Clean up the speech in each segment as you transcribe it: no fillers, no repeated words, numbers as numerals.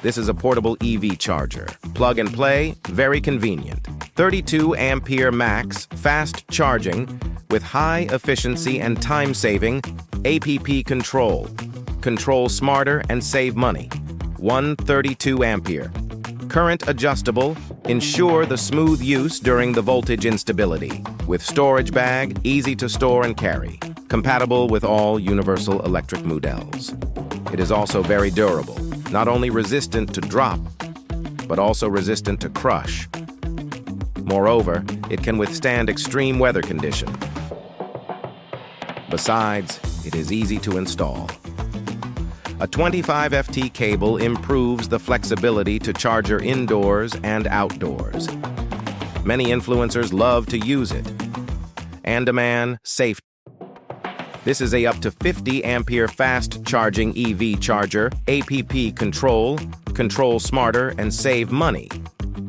This is a portable EV charger. Plug and play, very convenient. 32 ampere max, fast charging, with high efficiency and time-saving APP control. Control smarter and save money. 132 ampere. Current adjustable, ensure the smooth use during the voltage instability. With storage bag, easy to store and carry. Compatible with all universal electric models. It is also very durable, not only resistant to drop, but also resistant to crush. Moreover, it can withstand extreme weather conditions. Besides, it is easy to install. A 25 FT cable improves the flexibility to charger indoors and outdoors. Many influencers love to use it. Andeman safe. This is a up to 50 ampere fast charging EV charger, APP control, control smarter and save money.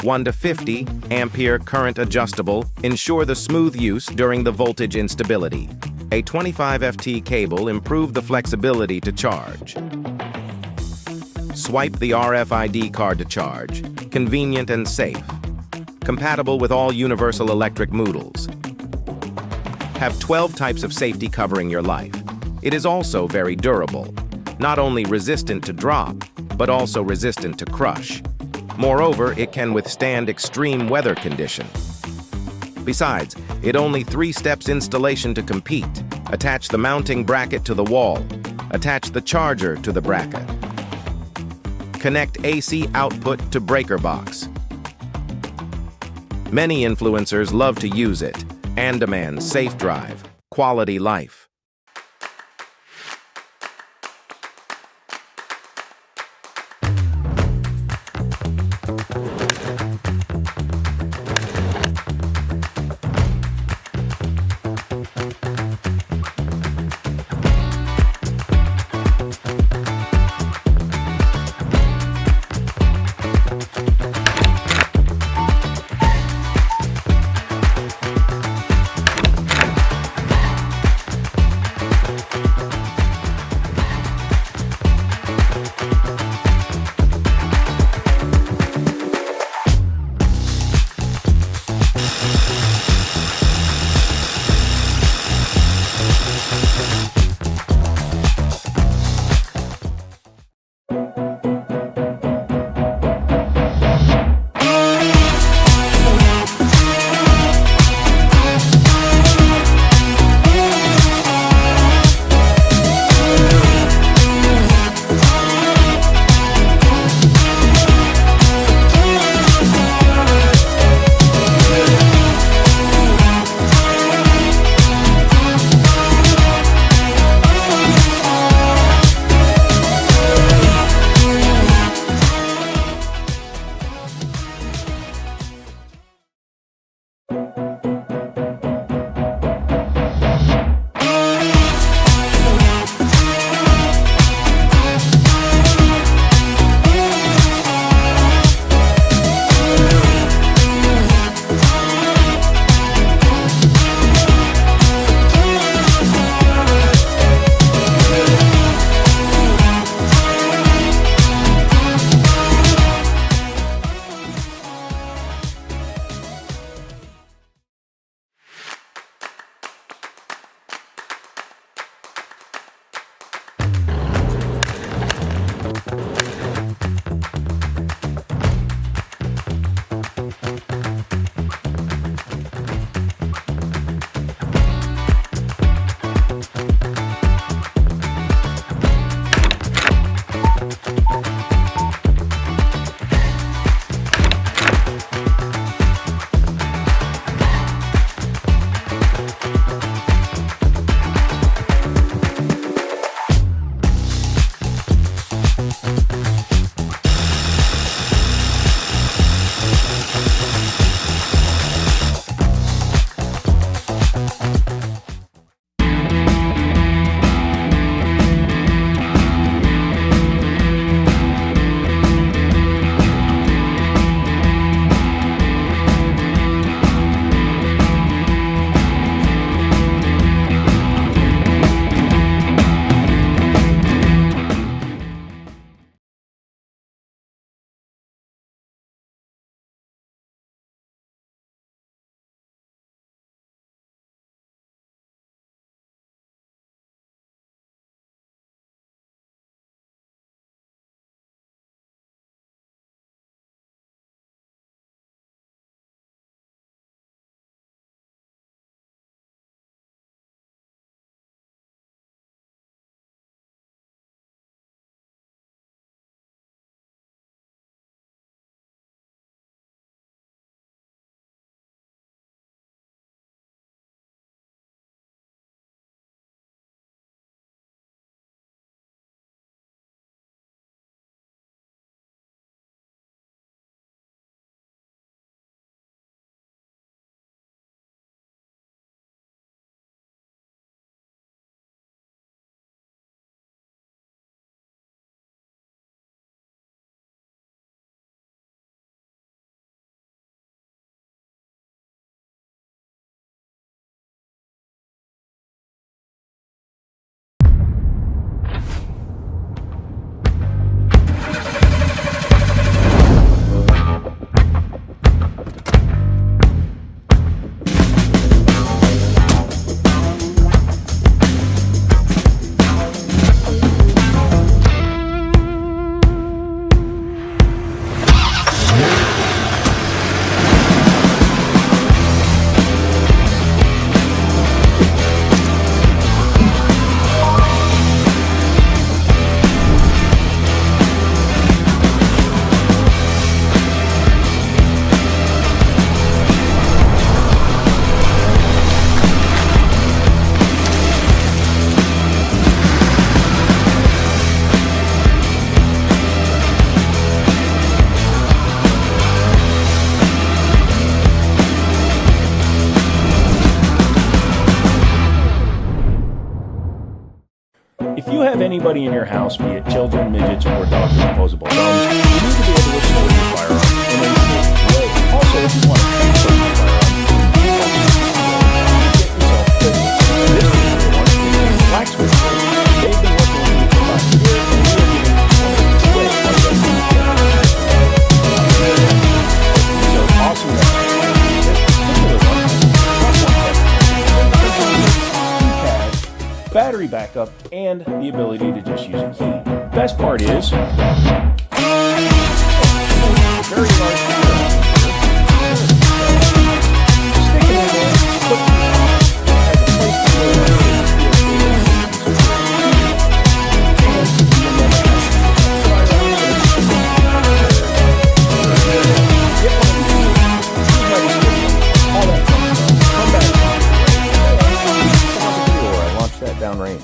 1 to 50 ampere current adjustable, ensure the smooth use during the voltage instability. A 25 FT cable improve the flexibility to charge. Swipe the RFID card to charge. Convenient and safe. Compatible with all universal electric models. Have 12 types of safety covering your life. It is also very durable. Not only resistant to drop, but also resistant to crush. Moreover, it can withstand extreme weather conditions. Besides, it only 3 steps installation to compete. Attach the mounting bracket to the wall. Attach the charger to the bracket. Connect AC output to breaker box. Many influencers love to use it. Andeman Safe Drive. Quality life. anybody in your house, be it children, midgets, or dogs with opposable thumbs, you need to be able to restore your firearm in a safe way. Also, if you want to transfer your firearm, get yourself pistols. This particular one is a blacksmith tool. They've been working with me for about a year, and we are giving one of these away by Roadside. These are awesome weapons. This particular one has battery backup, and the ability to just use a key. Best part is, very large firearm. Stick it in there, put it as a place to go. Downrange.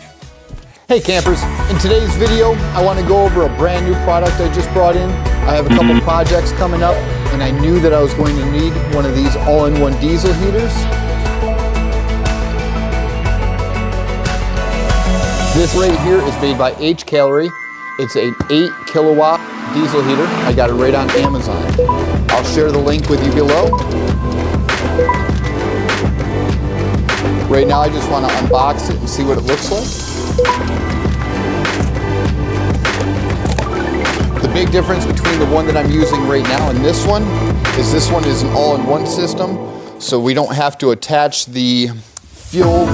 Hey campers, in today's video I want to go over a brand new product I just brought in. I have a couple projects coming up and I knew that I was going to need one of these all-in-one diesel heaters. This right here is made by H-Calorie. It's an 8 kilowatt diesel heater. I got it right on Amazon. I'll share the link with you below. Right now I just want to unbox it and see what it looks like. The big difference between the one that I'm using right now and this one is an all-in-one system, so we don't have to attach the fuel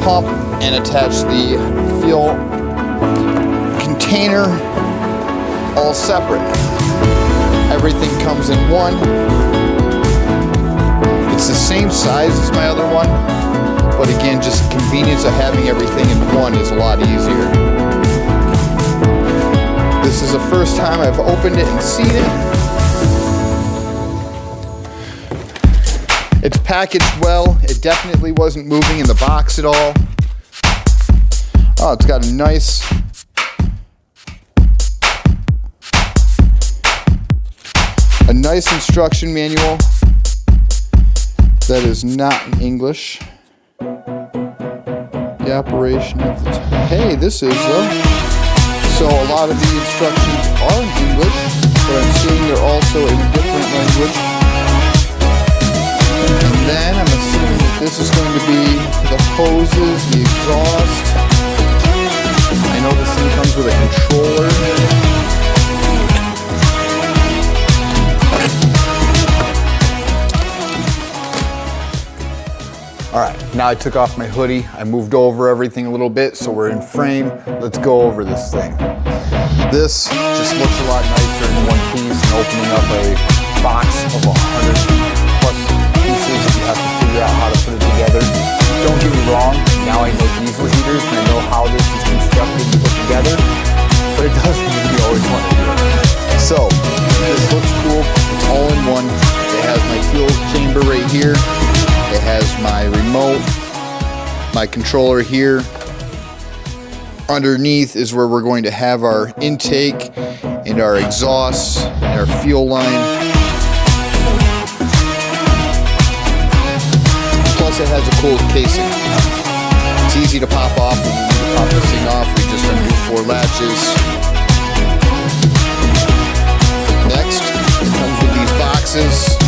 pump and attach the fuel container all separate. Everything comes in one. It's the same size as my other one. But again, just the convenience of having everything in one is a lot easier. This is the first time I've opened it and seen it. It's packaged well. It definitely wasn't moving in the box at all. Oh, it's got a nice instruction manual that is not in English. The operation of the hey, this is so a lot of the instructions are in English, but I'm seeing they're also in a different language. And then I'm assuming that this is going to be the hoses, the exhaust. I know this thing comes with a controller. All right, now I took off my hoodie. I moved over everything a little bit so we're in frame. Let's go over this thing. This just looks a lot nicer in one piece and opening up a box of 100 plus pieces. You have to figure out how to put it together. Don't get me wrong, now I know diesel heaters and I know how this is constructed and put together, but it doesn't mean you always want to do it. So, this looks cool. It's all in one. It has my fuel chamber right here. It has my remote, my controller here. Underneath is where we're going to have our intake and our exhaust and our fuel line. Plus it has a cool casing. It's easy to pop off. When we need to pop this thing off, we just undo 4 latches. Next, it comes with these boxes.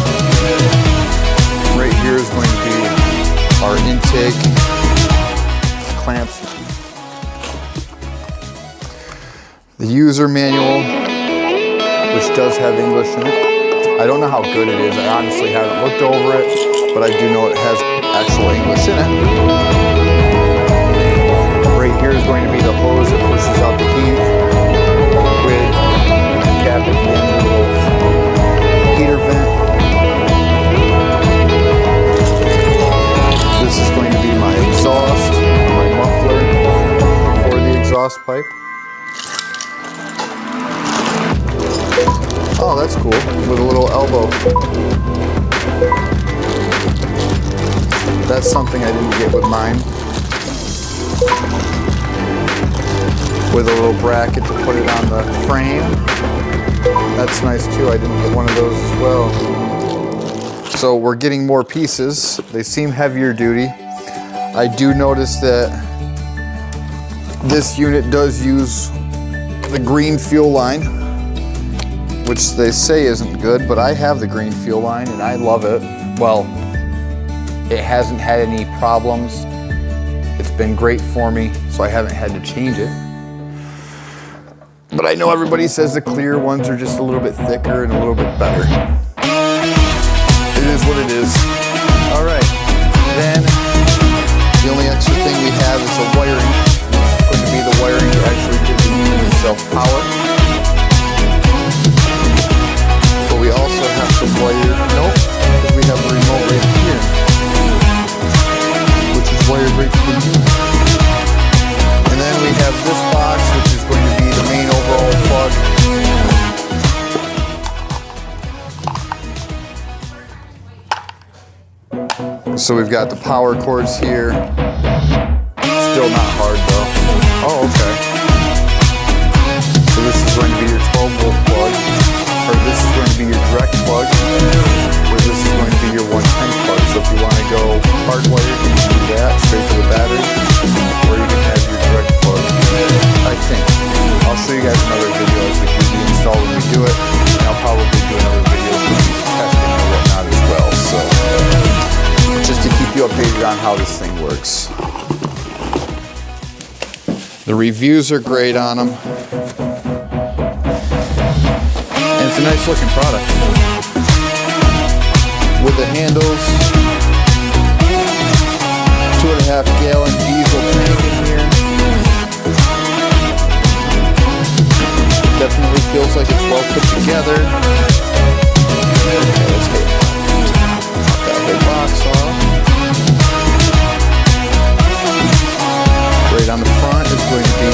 Right here is going to be our intake clamps. The user manual, which does have English in it. I don't know how good it is. I honestly haven't looked over it, but I do know it has actual English in it. Right here is going to be the hose that pushes out the heat with the cap at the end of the little heater vent. This is going to be my exhaust, my muffler for the exhaust pipe. Oh, that's cool, with a little elbow. That's something I didn't get with mine. With a little bracket to put it on the frame. That's nice too, I didn't get one of those as well. So we're getting more pieces. They seem heavier duty. I do notice that This unit does use the green fuel line, which they say isn't good, but I have the green fuel line and I love it. Well, it hasn't had any problems. It's been great for me, so I haven't had to change it. But I know everybody says the clear ones are just a little bit thicker and a little bit better. It is what it is. All right, then the only extra thing we have is the wiring. It's going to be the wiring to actually give the unit itself power. But we also have to wire, nope, because we have the remote right here, which is wired right to the unit. And then we have this box, which is going to be the main overall plug. So we've got the power cords here. Still not hard though. Oh, okay. So this is going to be your 12-volt plug, or this is going to be your direct plug, or this is going to be your 110 plug. So if you want to go hardwired, you can do that straight to the battery, or you can have your direct plug. I think. I'll show you guys another video as we do the install when we do it, and I'll probably do another video showing you the testing and whatnot as well. So just to keep you updated on how this thing works. The reviews are great on them. And it's a nice looking product. With the handles, 2.5 gallon diesel tank in here. Definitely feels like it's well put together. Okay, let's get that whole box off. Right on the front is going to be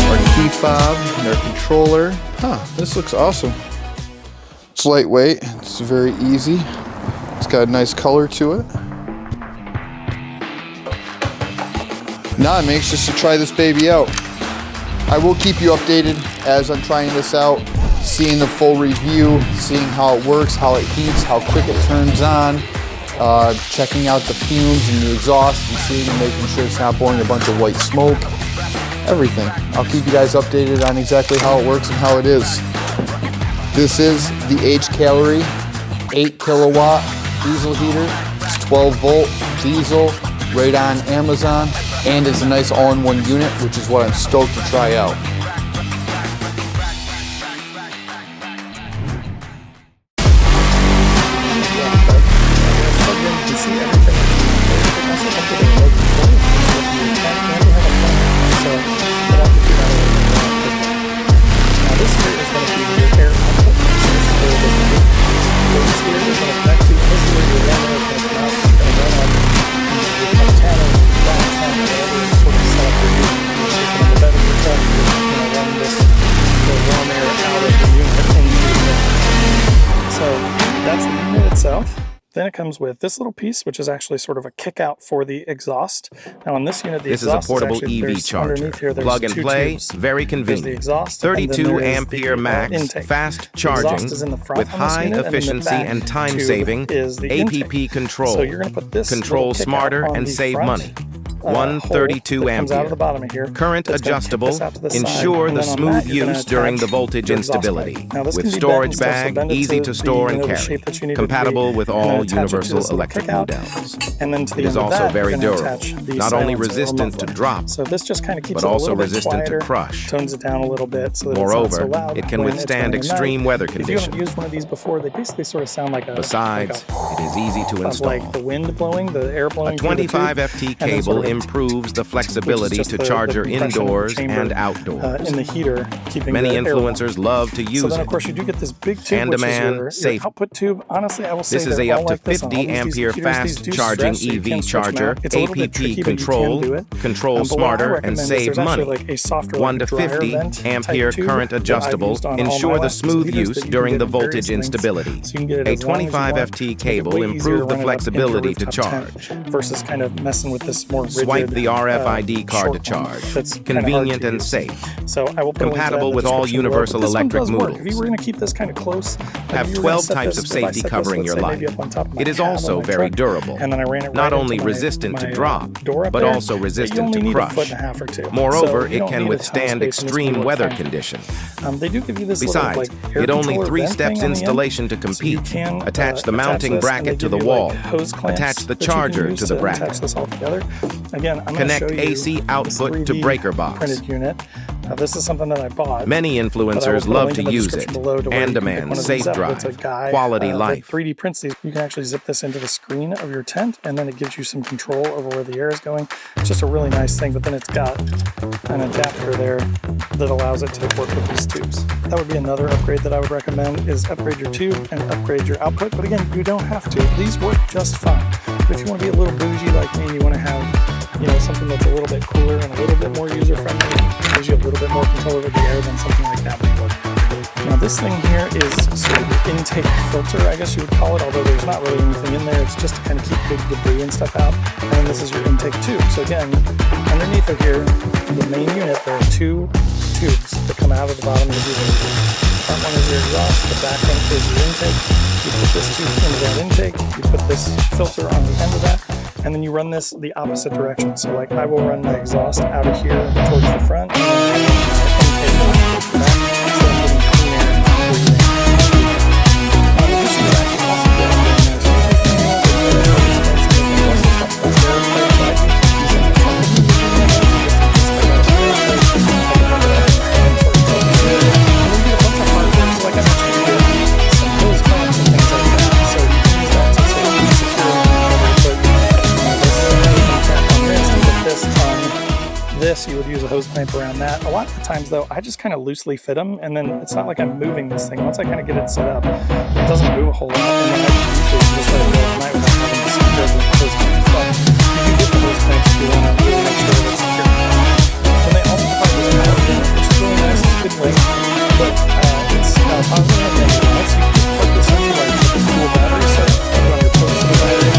our key fob and our controller. Huh, this looks awesome. It's lightweight, it's very easy. It's got a nice color to it. Now I'm anxious to try this baby out. I will keep you updated as I'm trying this out, seeing the full review, seeing how it works, how it heats, how quick it turns on, checking out the fumes and the exhaust and seeing and making sure it's not blowing a bunch of white smoke, everything. I'll keep you guys updated on exactly how it works and how it is. This is the H-Calorie 8 kilowatt diesel heater. It's 12 volt diesel, right on Amazon, and it's a nice all-in-one unit, which is what I'm stoked to try out. Then it comes with this little piece, which is actually sort of a kick out for the exhaust. Now on this unit, the This is exhaust a portable actually, EV charger. underneath here, there's Plug and two play, tubes. very There's convenient. the exhaust, 32 ampere max, intake. fast The charging exhaust is in the front with on this high unit, and in the efficiency back and time tube saving. is the APP intake. control. So you're going to put this Control little kick smarter out on and the save front, money. hole 132 that comes out ampere. of the bottom of here. Current That's gonna kick adjustable. this out to the side, Ensure and the then on smooth that, you're gonna use during the attach voltage your exhaust instability. pipe. Now, this With can be storage bent and stuff, so bag, bend it easy to to be, store and the shape carry. that you need it to be, Compatible with and then all attach it to universal this little electric kick out. motels. And then to the It is end of also that, very you're gonna durable, attach the not only silencer or resistant to muffler. drop, So this just kind of keeps but it a also little bit resistant to quieter, crush. tones it down a little bit so that Moreover, it's not so loud it can when it's withstand going at extreme night. weather If you conditions. haven't used one of these before, they basically sort of sound like a Besides, it is easy to of install. like the wind blowing, the air blowing A through the tube, 25 FT and then cable sort of improves the flexibility just to the charge your compression of the indoors chamber, and outdoors. in the heater, keeping Many the air warm. influencers love to use So then, it. of course, you do get this big tube, which is Andeman, your safe. output tube. Honestly, I will say This is they're a all up to like this on all 50 these ampere computers. These fast do charging stretch, so you EV can switch them charger, out. It's a little bit APP tricky, but you control, can do it. control But what I smarter and recommend is save there's actually money. like a softer, 1 to dryer 50 vent type ampere tube current that I've adjustable. used on all Ensure my the last smooth computers use that you can during get the in various voltage lengths. instability. So you can get it A as long as you 25 want. FT Make it cable way easier improves the running it up into flexibility to rooftop charge. tent versus kind of messing with this more rigid Swipe the RFID card to short one charge. that's kinda hard Convenient to and use. safe. So I will put a link to that Compatible in the with all description below, but universal this one electric does work. moodles. If you were going to keep this kind of close, Have if you were gonna 12 set types this- of if I safety set this, covering let's your say, life. maybe up on top of my It is cab on also my very truck, durable. and then I ran it Not right only into my- resistant to my, drop, door up but there, also resistant you only to need crush. a foot and a half or two. Moreover, So you it don't can need a ton of withstand space, and this extreme will work weather fine. conditions. They do give you this Besides, little, like, air it only controller 3 vent steps thing on the end. installation to So you compete. can, Attach the attach mounting this, and bracket they to give the you, wall. like, hose clamps Attach the that you can charger use to the bracket. attach this all together. Again, I'm Connect going to show you AC this output to 3D breaker box. printed unit. This is something that I bought. Many But I will influencers put a love link to in the use description it. below to where you can pick Andeman, one of safe these up. drive, It's a guy, quality that life. 3D prints these. You can actually zip this into the screen of your tent, and then it gives you some control over where the air is going. It's just a really nice thing, but then it's got an adapter there that allows it to work with these tubes. That would be another upgrade that I would recommend, is upgrade your tube and upgrade your output. But again, you don't have to. These work just fine. But if you want to be a little bougie like me, and you want to have, you know, something that's a little bit cooler and a little bit more user-friendly, gives you a little bit more control over the air, then something like that would work. Now this thing here is sort of the intake filter, I guess you would call it, although there's not really anything in there. It's just to kind of keep big debris and stuff out. And then this is your intake tube. So again, underneath of here, the main unit, there are 2 tubes that come out of the bottom of the unit. The front one is your exhaust, the back one is your intake. You put this tube into that intake, you put this filter on the end of that, and then you run this the opposite direction. So like I will run my exhaust out of here towards the front, and then I run my intake towards the back, so I'm getting clean air and breathing. In addition to that, you can also get really nice user manuals. It's very expensive, and most of the stuff that's there, but I use it in the front of the user manuals. You get this kind of and sort of go from there. And then you get a bunch of hardware. So like I mentioned, you get some hose clamps and things like that. So you can use that to sort of secure this, you would use a hose clamp around that. A lot of the times though, I just kind of loosely fit them, and then it's not like I'm moving this thing. Once I kind of get it set up, it doesn't move a whole lot, and then I can usually just let it go at night without having to secure the hose clamp. But you can get the hose clamps if you want to really make sure that it's secure. And they also provide this power unit, which is really nice. It's good weight, but it's positive and negative. So you can plug this into like a dual battery set, put it on your portable battery.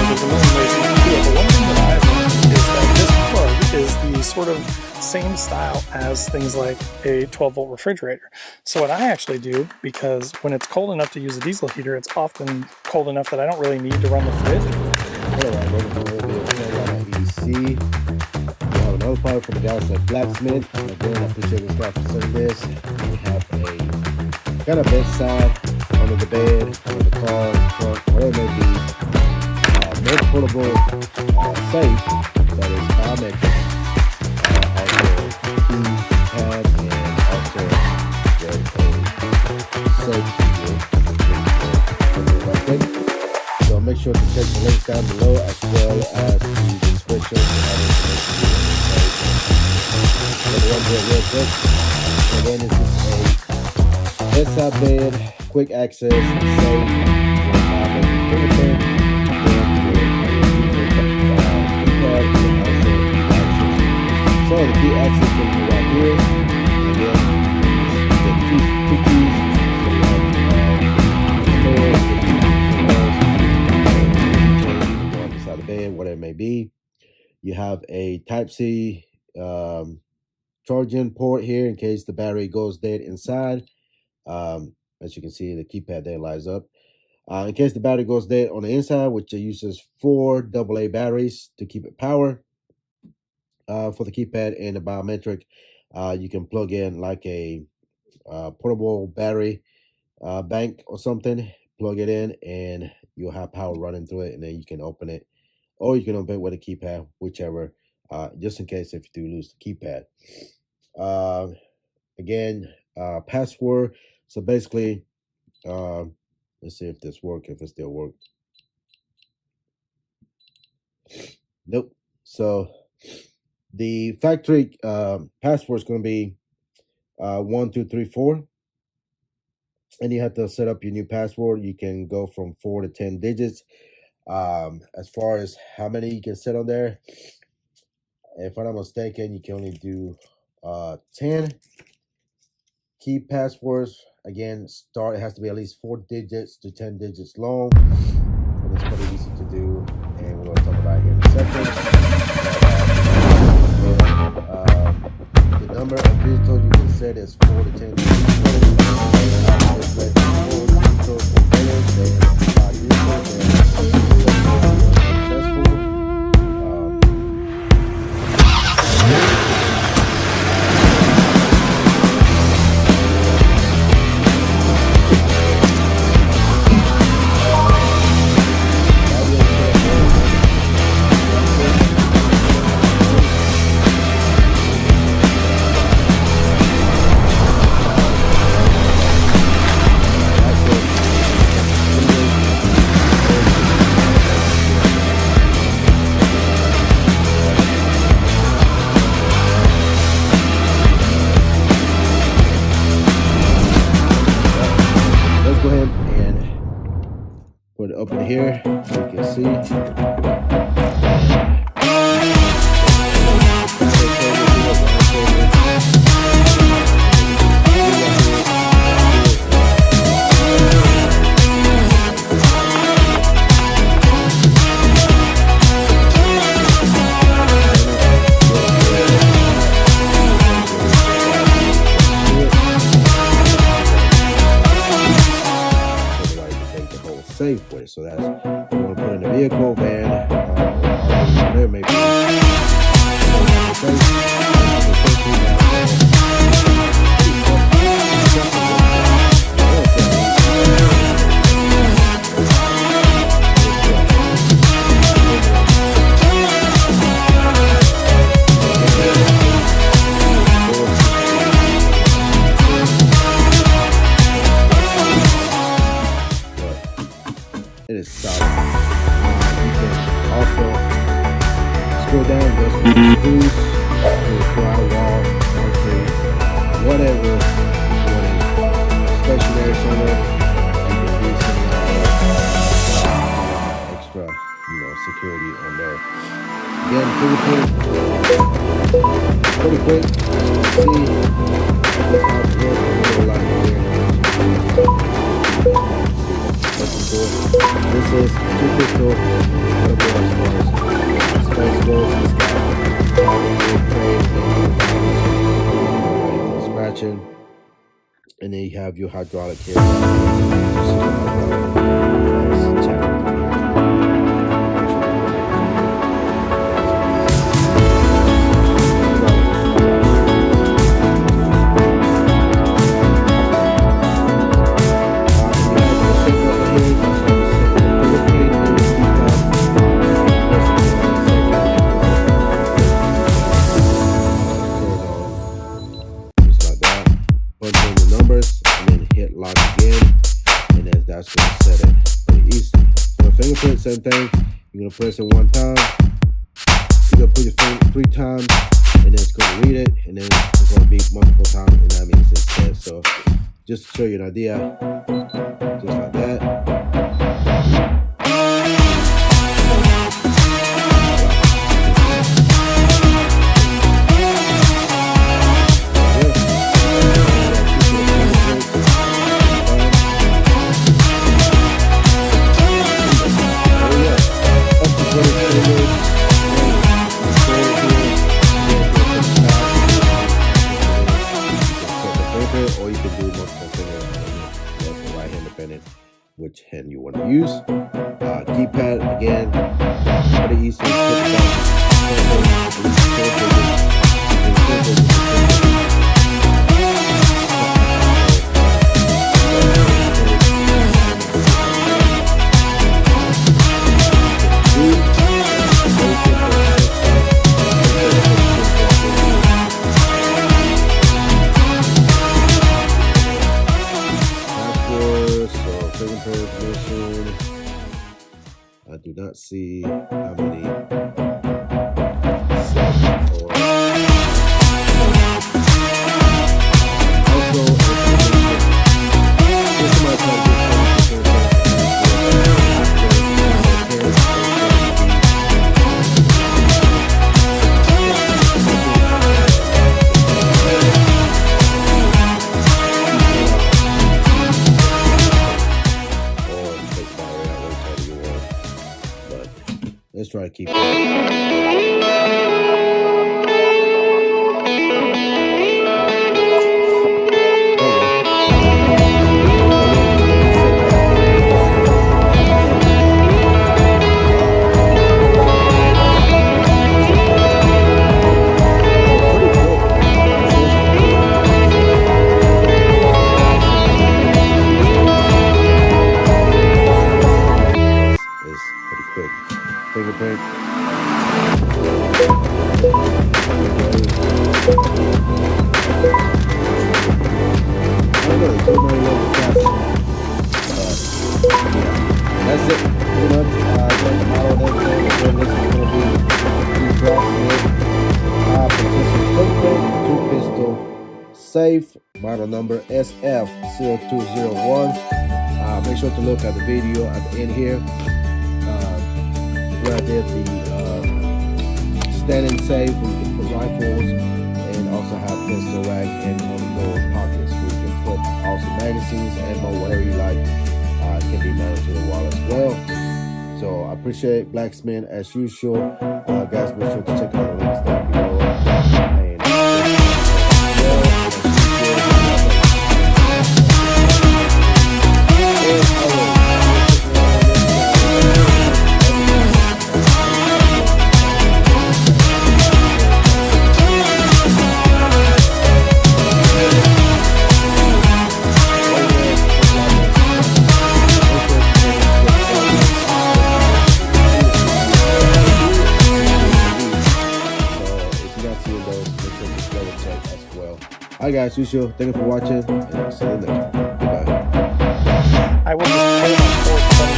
There's a million ways you can do it, but one thing that I've learned is that this plug is the sort of same style as things like a 12-volt refrigerator. So what I actually do, because when it's cold enough to use a diesel heater, it's often cold enough that I don't really need to run the fridge. Alright, welcome to a little bit of EDC. We have another product from the guys at Blacksmith. Again, I appreciate this guy for sending this. We have a kind of bedside, under the bed, under the car, trunk, whatever it may be. More portable safe that is biometric. Also keypad and also with a safety right. So make sure to check the links down below as well as the description and other information. Again, this is a bedside bed, quick access, safe, so the key access is going to be right here, and then the two keys. Go beside the bed, whatever it may be. You have a Type-C charging port here in case the battery goes dead inside. As you can see, the keypad there lights up. In case the battery goes dead on the inside, which uses 4 AA batteries to keep it power. For the keypad and the biometric, you can plug in like a portable battery bank or something, plug it in, and you'll have power running through it, and then you can open it, or you can open it with a keypad, whichever, just in case if you do lose the keypad. Again, password. So basically, let's see if this works, if it still works. Nope. So the factory password is going to be 1, 2, 3, 4, and you have to set up your new password. You can go from 4 to 10 digits. As far as how many you can set on there, if I'm not mistaken, you can only do 10 key passwords. Again, it has to be at least 4 digits to 10 digits long, and it's pretty easy to do. and we're going to talk about it here in a second. The number of vehicles you can set is 4 to 10 vehicles. Just let 4 vehicles be better than 5 vehicles, and successful. Let's go ahead and put it up in here so you can see. Safe way, so that's you want to put in a vehicle, van, whatever it may be. It is solid. You can also scroll down, there's some screws, drywall, concrete, whatever you want to stationary somewhere. You can do some extra, security on there. Again, pretty quick. See this house here, a little light here. This is 2 pistol space goes. Scratching, and then you have your hydraulic here. That's going to set it pretty easy. So the fingerprint, same thing. You're going to press it 1 time. You're going to put your finger 3 times, and then it's going to read it, and then it's going to beep multiple times, and that means it's set. So just to show you an idea, just like that. Or you can do multiple fingers, left and right hand depending which hand you want to use. Keypad again, pretty easy. I do not see how many just try to keep it. Fingerprint. That's it. Pretty much. Got the model and everything. Again, this is going to be two pistol safe. Model number SF0201. Make sure to look at the video at the end here. Where I did the standing safe where you can put rifles and also have pistol rack and on the lower pockets where you can put also magazines, ammo, whatever you like. Can be mounted to the wall as well. So I appreciate Blacksmith as usual. Guys, make sure to check out the links down below. Alright guys, usual. Thank you for watching, and I'll see you next time. Goodbye. I will just pull my fork from the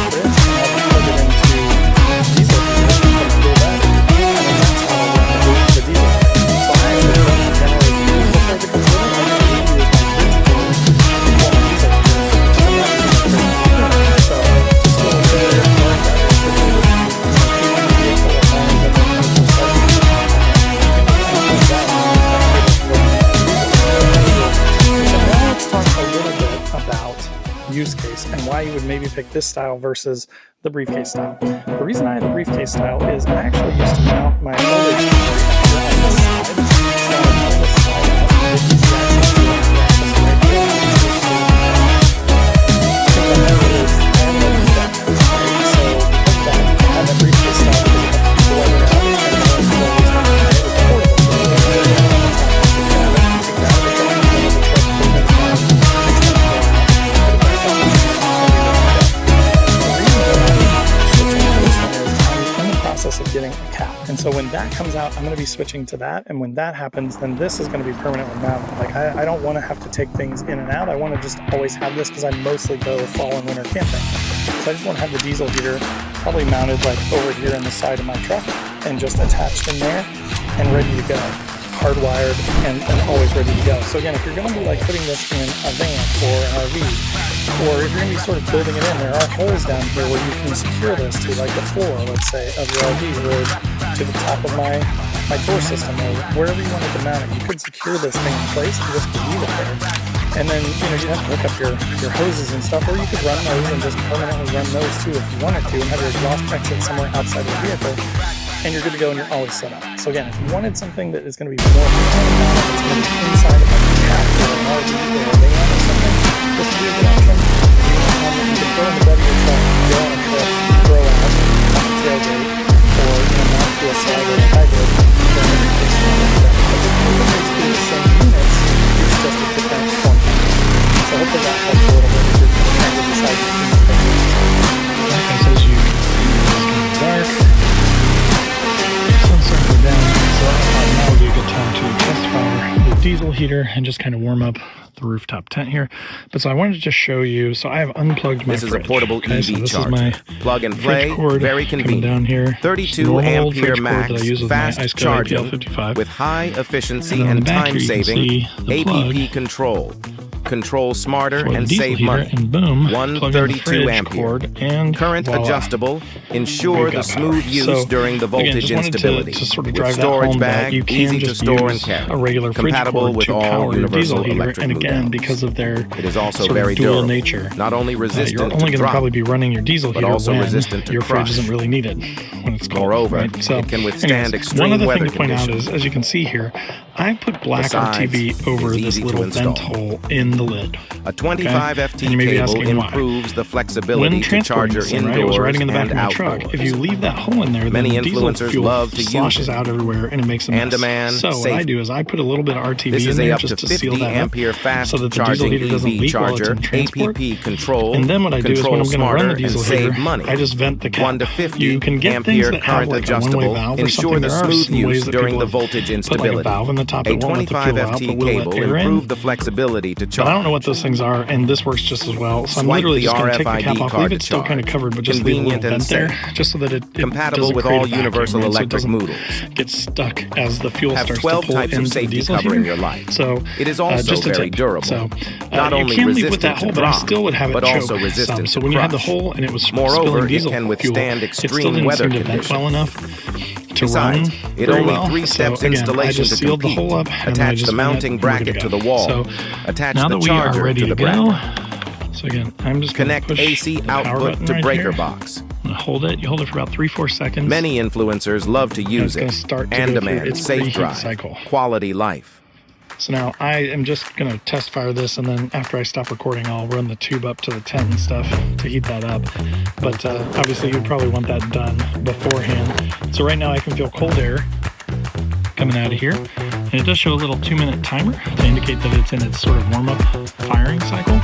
fridge and I'll just plug it into diesel heater from the fuel battery, and then that's how I run the diesel heater. So I actually run the generator before the computer. I usually use my fridge for my diesel heater. I'm not using the fridge heater. So just go over there and work that is the way to keep the vehicle at home and then we'll start to use it. You can just plug that in. Let's talk a little bit about use case and why you would maybe pick this style versus the briefcase style. The reason I have the briefcase style is I actually used to mount my old HDD on this side. So I pull this side out and get easy access to it. Access right here. The thing I know is I have no step. So with that, I have that briefcase style because it helps people weather out and it was portable. Of getting a cap, and so when that comes out I'm going to be switching to that, and when that happens then this is going to be permanently mounted. Like I don't want to have to take things in and out. I want to just always have this because I mostly go fall and winter camping, so I just want to have the diesel heater probably mounted like over here in the side of my truck and just attached in there and ready to go, hardwired and always ready to go. So again, if you're going to be like putting this in a van or an RV, or if you're going to be sort of building it in, there are holes down here where you can secure this to like the floor, let's say, of your RV, or to the top of my door system, or wherever you wanted to mount it. You could secure this thing in place and just leave it there. And then, you'd have to hook up your hoses and stuff, or you could run those and just permanently run those too if you wanted to, and have your exhaust exit somewhere outside of the vehicle, and you're good to go and you're always set up. So again, if you wanted something that is going to be more permanent, it's going to be inside of like a cab or an RV or a van or something, this would be a good option. You can throw in the bed of your truck, go on a trip, throw out on the tailgate, or mount to a slide or a hybrid. Then everything's basically the same units, it's just a different format. So hopefully that helps a little bit if you're trying to decide between the things. Like I said, it's getting dark. Sun's starting to go down, so I thought now would be a good time to test fire the diesel heater and just kind of warm up the rooftop tent here. But so I wanted to just show you, so I have unplugged my This is fridge. a portable EV so this charger. Is my plug and play, cord very convenient. down here. 32 ampere max, fast charging with with high efficiency and and time saving, APP control. Control smarter for the and diesel save heater, money. and boom, plug in the 132 fridge ampere. cord, and Current voila. adjustable. Ensure We've the got smooth power. use So, during the again, voltage just wanted instability. to sort of With drive that storage home that bag, you can easy to just store and use carry. a regular fridge Compatible cord with to all power your universal diesel heater, electric and again, move because of their It is also sort very of dual durable. nature, Not only resistant you're only to going to drop, probably be running your diesel but heater also when resistant to your fridge crush. isn't really needed when it's cold. Moreover, right? So, it can withstand anyways, extreme one other weather thing to point out conditions. is, as you can see here, I put black Besides, RTV over it's this easy to little install. vent hole in the lid. A 25 Okay? FT And you may be cable asking why. improves the flexibility When to charge transporting your this thing, right, indoors I was riding in the back and of my outdoors. truck. If you leave that hole in there, then Many the diesel influencers fuel love to use sloshes it. out everywhere and it makes a mess. Andeman, So what I safe. do is I put a little bit of RTV This in is there a up just to to seal 50 that ampere up fast so that the diesel charging heater doesn't EV leak while it's charger, in transport. APP control, And then what I do is when I'm going to run smarter the diesel and save heater, money. I just vent the cap. 1 to 50 You can get ampere things that have current like a one-way adjustable. valve or Ensure something. the There are smooth some use ways that during people the voltage put like a instability. valve in the top A that won't let the 25 fuel out, FT but will let cable air in. improve the flexibility to But charge. I don't know what those things are, and this works just as well. So I'm Swipe literally the just going to take the RFID cap off, card leave to it still charge. kind of covered, but just leave a little Convenient and vent there, safe. just so that it Compatible doesn't with create all a vacuum, universal right? So it electric doesn't moodles. get stuck as the fuel Have starts 12 to pull types of into the safety diesel covering heater. your life. So It is also just a very tip. durable. So Not you only can leave resistant with that to hole, but I drop, still would have it but choke also resistant some. So to when you had the crush. hole and it was Moreover, spilling it diesel can fuel, withstand it still extreme didn't weather seem to vent conditions. well enough to Besides, run it very only well. 3 steps so again, I installation just to sealed compete. the hole up and then I Attach just the went mounting and we're good bracket to go. the wall. So Attach now the that we are charger ready to the to bracket. go, so again, I'm just going to Connect push AC the power output button to right breaker here. box. And hold it. You hold it for about 3-4 seconds. Many influencers love to use it's gonna it. start to go through Andeman, its safe reheat drive, cycle. quality life. So now I am just going to test fire this, and then after I stop recording, I'll run the tube up to the tent and stuff to heat that up. But obviously, you'd probably want that done beforehand. So right now I can feel cold air coming out of here. And it does show a little 2-minute timer to indicate that it's in its sort of warm-up firing cycle.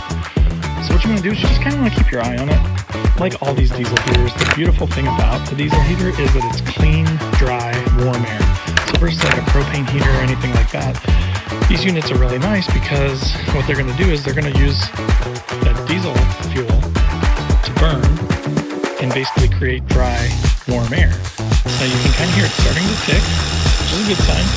So what you want to do is you just kind of want to keep your eye on it. Like all these diesel heaters, the beautiful thing about the diesel heater is that it's clean, dry, warm air. So versus like a propane heater or anything like that, these units are really nice because what they're going to do is they're going to use that diesel fuel to burn and basically create dry, warm air. Now you can kind of hear it starting to tick, which is a good sign.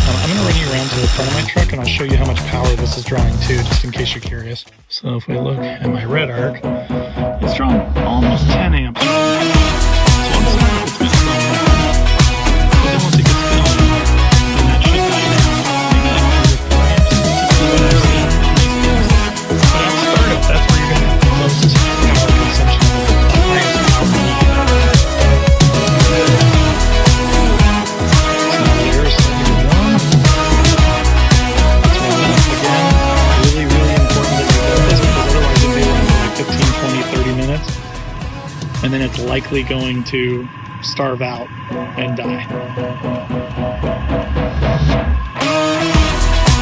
I'm going to run you around to the front of my truck and I'll show you how much power this is drawing too, just in case you're curious. So if we look at my red arc, it's drawing almost 10 amps. So I'm sorry if it's been strong enough. But then once it gets going, then that should die down. Maybe like 3 or 4 amps. Typically what I've seen on these things. But at startup, that's where you're going to have the most power consumption, the highest power need. So now the air is starting to warm. It's warming up again. Really, really important that you do this because otherwise it may run for like 15, 20, 30 minutes. And then it's likely going to starve out and die.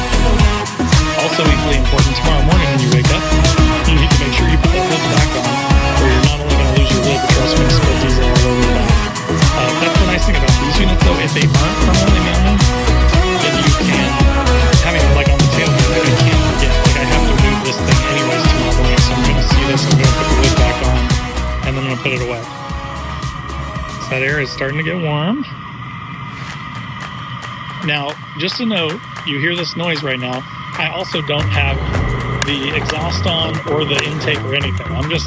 Also equally important, tomorrow morning when you wake up, you need to make sure you put that lid back on, or you're not only going to lose your lid, but you're also going to spill diesel all over your back. That's the nice thing about these units though, if they aren't permanently mounted, then you can, having it like on the tail here, like I can't forget, like I have to move this thing anyways tomorrow morning, so I'm going to see this, I'm going to put the lid back on, and then I'm going to put it away. So that air is starting to get warm. Now, just a note, you hear this noise right now, I also don't have the exhaust on or the intake or anything. I'm just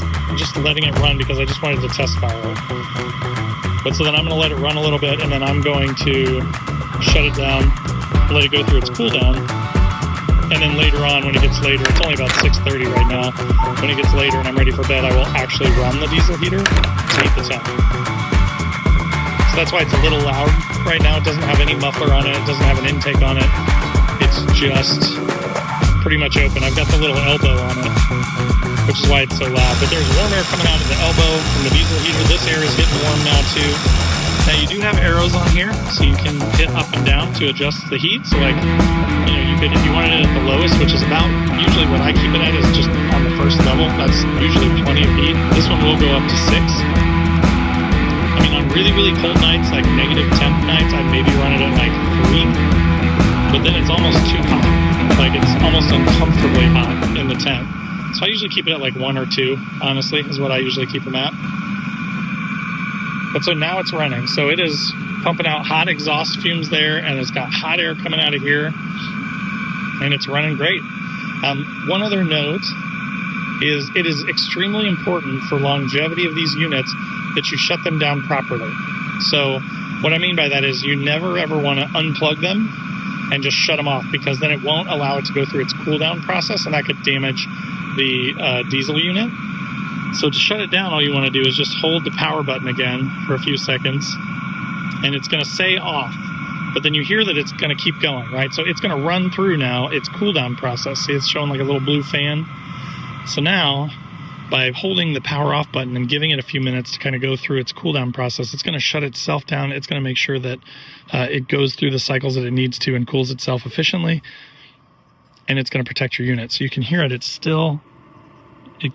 letting it run because I just wanted to test fire it. But so then I'm going to let it run a little bit and then I'm going to shut it down, let it go through its cool down. And then later on, when it gets later, it's only about 6:30 right now. When it gets later and I'm ready for bed, I will actually run the diesel heater to heat the tent. So that's why it's a little loud right now. It doesn't have any muffler on it. It doesn't have an intake on it. It's just pretty much open. I've got the little elbow on it, which is why it's so loud. But there's warm air coming out of the elbow from the diesel heater. This air is getting warm now too. Now you do have arrows on here, so you can hit up and down to adjust the heat. So like, you know, you could, if you wanted it at the lowest, which is about, usually what I keep it at is just on the first level. That's usually plenty of heat. This one will go up to 6. I mean, on really, really cold nights, like negative temp nights, I'd maybe run it at like 3. But then it's almost too hot. Like it's almost uncomfortably hot in the tent. So I usually keep it at like 1 or 2, honestly, is what I usually keep them at. But so now it's running. So it is pumping out hot exhaust fumes there, and it's got hot air coming out of here, and it's running great. One other note is it is extremely important for longevity of these units that you shut them down properly. So what I mean by that is you never ever want to unplug them and just shut them off, because then it won't allow it to go through its cool down process, and that could damage the diesel unit. So to shut it down, all you want to do is just hold the power button again for a few seconds, and it's going to say off. But then you hear that it's going to keep going, right? So it's going to run through now its cool down process. See, it's showing like a little blue fan. So now, by holding the power off button and giving it a few minutes to kind of go through its cool down process, it's going to shut itself down. It's going to make sure that it goes through the cycles that it needs to and cools itself efficiently. And it's going to protect your unit. So you can hear it. It's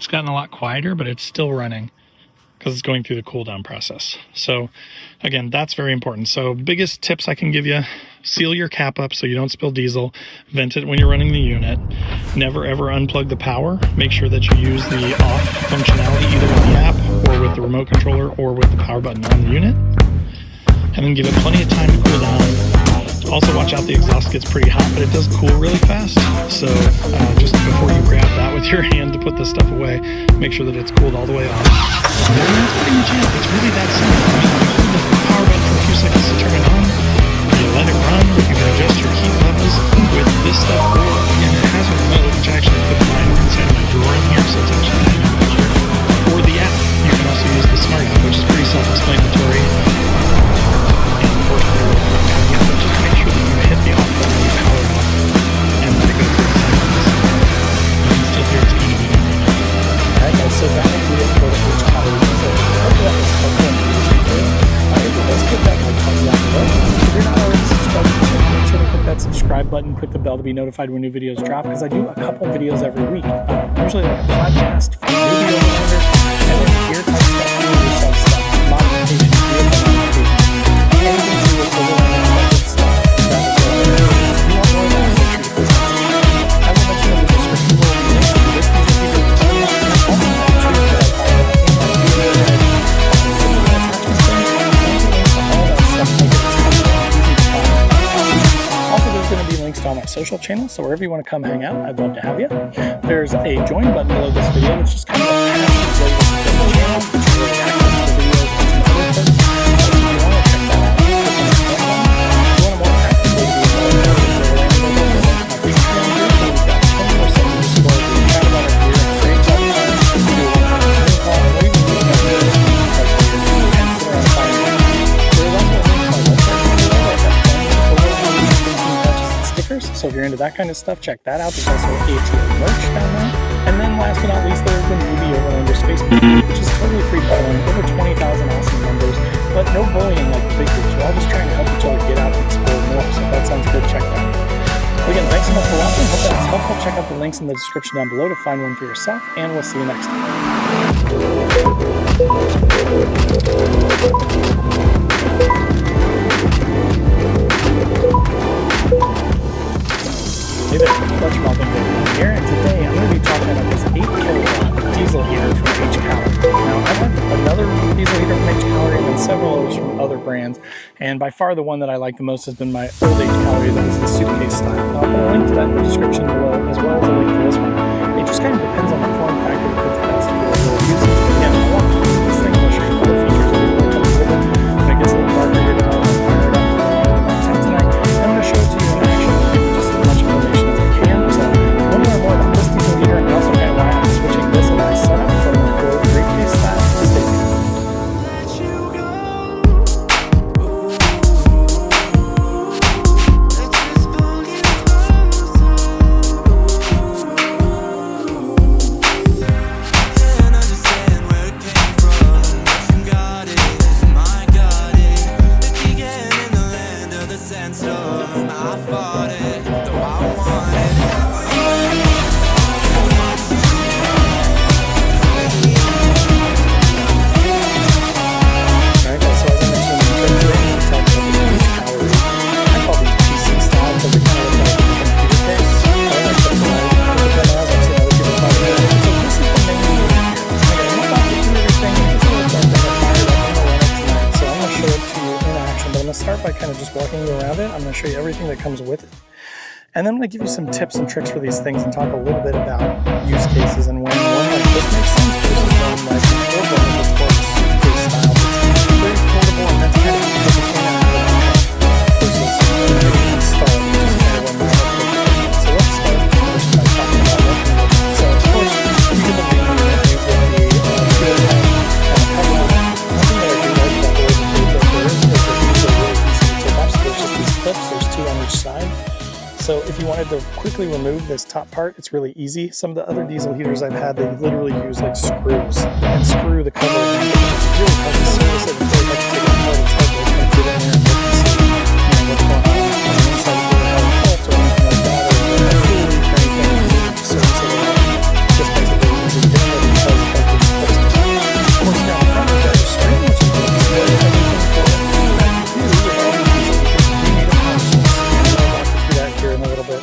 gotten a lot quieter, but it's still running because it's going through the cool down process. So again, that's very important. So biggest tips I can give you: seal your cap up so you don't spill diesel, vent it when you're running the unit, never ever unplug the power, make sure that you use the off functionality either with the app or with the remote controller or with the power button on the unit, and then give it plenty of time to cool down. Also watch out, the exhaust gets pretty hot, but it does cool really fast. So just before you grab that with your hand to put this stuff away, make sure that it's cooled all the way off. And that's pretty much it. It's really that simple. You hold the power button for a few seconds to turn it on. You let it run. You can adjust your heat levels with this stuff. Or again, it has a remote, which I actually put mine inside my drawer in here, so it's actually hanging right here. Or the app. You can also use the smart app, which is pretty self-explanatory. Just make sure that you hit the off button when you power it off and let it go through the cycles. You can still hear it's going to be on right now. Alright guys, so that will be it for the H calories. So hopefully that was helpful and appreciated. If it does, click that like button down below. If you're not already subscribed to the channel, make sure to click that subscribe button, click the bell to be notified when new videos drop, because I do a couple videos every week. Usually like a podcast for newbie overlanders, and then gear type stuff, do it yourself stuff, modifications, vehicle modifications, anything to do with overlanding budget stuff. To all my social channels, so wherever you want to come hang out, I'd love to have you. There's a join button below this video, which is kind of a passive way to support the channel, which is really access to the videos and some other things. So if you want to check that out, click on the join button. If you want a more active way to be involved in my Patreon group, where we've got 24/7 Discord, we chat about our gear and trades all the time. We do a Zoom call, or even do a videos and price of your gear and sit around finding it. There's also a link to my website below, like that stickers. So if you're into that kind of stuff, check that out. There's also ATO merch down there. And then last but not least, there's the Newbie Overlanders Facebook group, which is totally free to join. Over 20,000 awesome members, but no bullying like the big groups. We're all just trying to help each other get out and explore more. So if that sounds good, check that out. So again, thanks so much for watching. Hope that's helpful. Check out the links in the description down below to find one for yourself, and we'll see you next time. Hey there, Clutch Mobbing here, and today I'm going to be talking about this 8 kilowatt diesel heater from H Calorie. Now, I've had another diesel heater from H Calorie and then several others from other brands, and by far the one that I like the most has been my old H Calorie that was the suitcase style. Now, I'll put a link to that in the description below, as well as a link to this one. It just kind of depends on the form factor that fits best for your uses. Again, I want to use this thing. I'll show you all the features that comes with it. When it gets a little darker here, I'll fire it up for my tent tonight. I'm going to show it to you in action and give you just as much information as I can. So if you want to learn more about this diesel heater and also kind of why I'm switching this and my setup from the old briefcase style, stay tuned. Start by kind of just walking you around it. I'm going to show you everything that comes with it. And then I'm going to give you some tips and tricks for these things and talk a little bit about use cases and when one like this makes sense versus one like an old one that's more of a suitcase style that's very portable and that's kind of because it's in and out of the truck versus install, which is kind of when we start looking at it. So let's start first by talking about what we look at. So of course, you get the main unit with a fuel tank and a cover. One thing that I do like about the way the food filter is that these are really easy to take off. So there's just these clips, there's 2 on each side. So if you wanted to quickly remove this top part, it's really easy. Some of the other diesel heaters I've had, they literally use like screws and screw the cover in. It's really hard to service it. It's really hard to take it apart. It's hard to kind of get in there and look and see, what's going on the inside if you have a fault or anything like that, or a fluid leak or anything, and you need to service it. It just makes it really easy to get in there because of these clips. Of course, down the front, there's a screen, which is really easy. There's everything for it. You do with all these diesel because you do need a power source. And I'll walk you through that here in a little bit.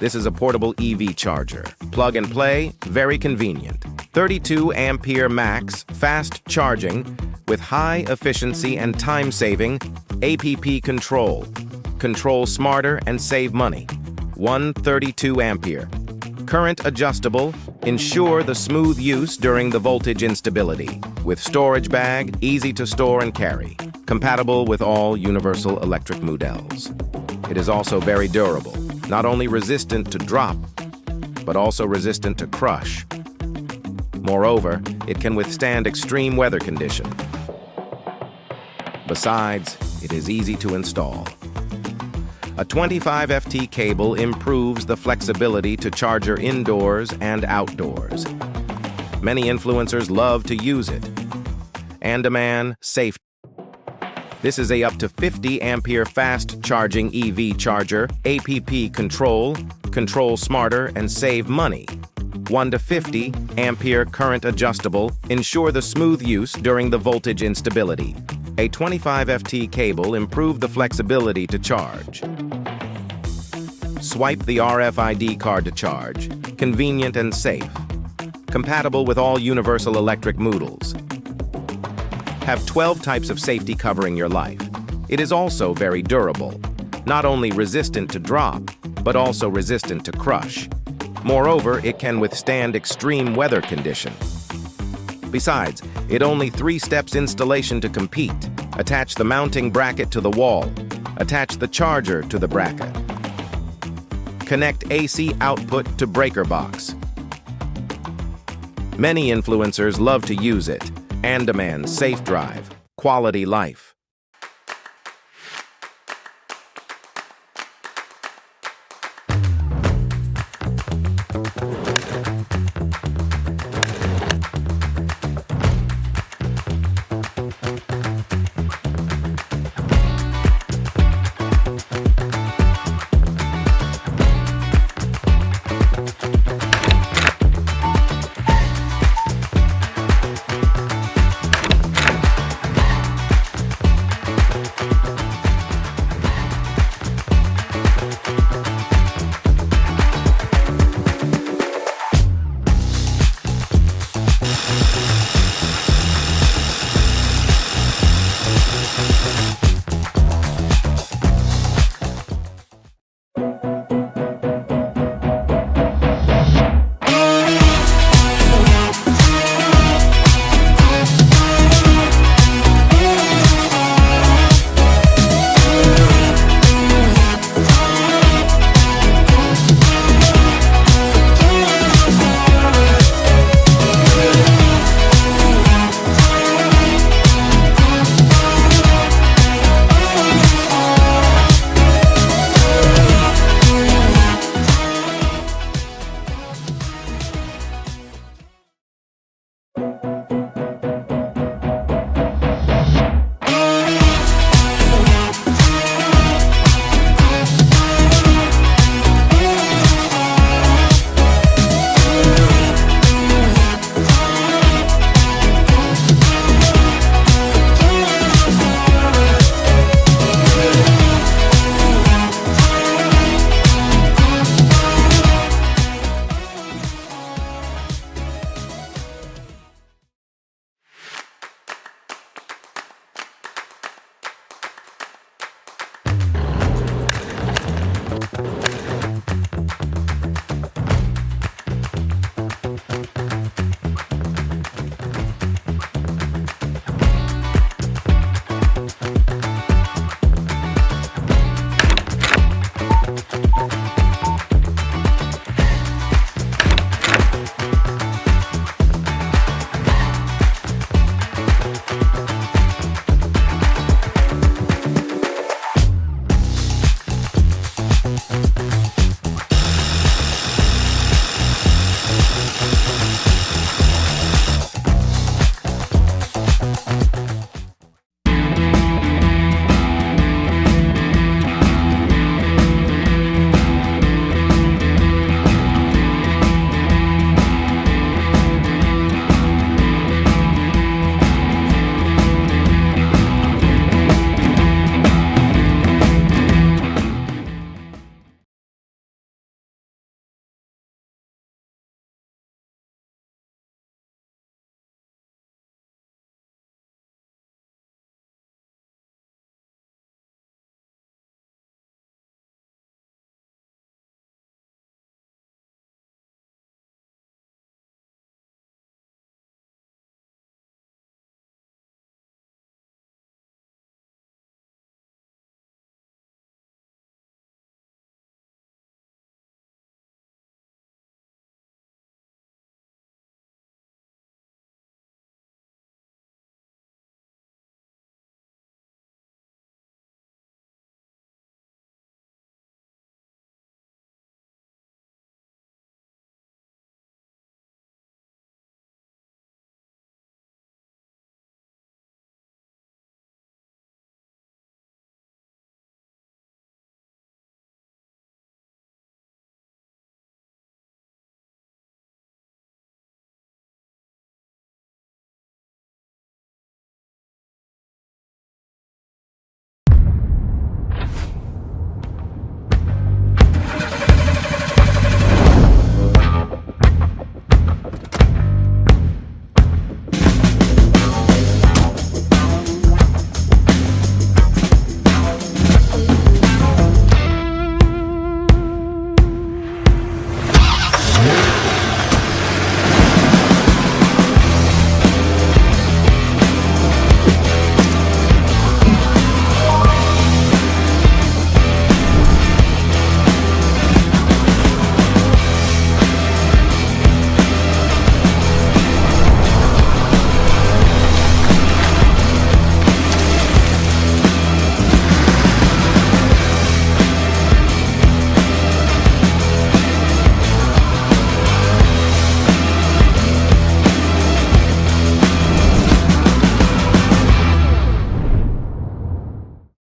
This is a portable EV charger. Plug and play, very convenient. 32 ampere max, fast charging with high efficiency and time-saving APP control. Control smarter and save money. 132 ampere. Current adjustable, ensure the smooth use during the voltage instability. With storage bag, easy to store and carry. Compatible with all universal electric models. It is also very durable, not only resistant to drop, but also resistant to crush. Moreover, it can withstand extreme weather conditions. Besides, it is easy to install. A 25 FT cable improves the flexibility to charger indoors and outdoors. Many influencers love to use it. Andeman safe. This is a up to 50 ampere fast charging EV charger, APP control, control smarter and save money. 1 to 50 ampere current adjustable, ensure the smooth use during the voltage instability. A 25 FT cable improve the flexibility to charge. Swipe the RFID card to charge. Convenient and safe. Compatible with all universal electric models. Have 12 types of safety covering your life. It is also very durable. Not only resistant to drop, but also resistant to crush. Moreover, it can withstand extreme weather conditions. Besides, it only 3 steps installation to compete. Attach the mounting bracket to the wall. Attach the charger to the bracket. Connect AC output to breaker box. Many influencers love to use it. Andeman Safe Drive. Quality life.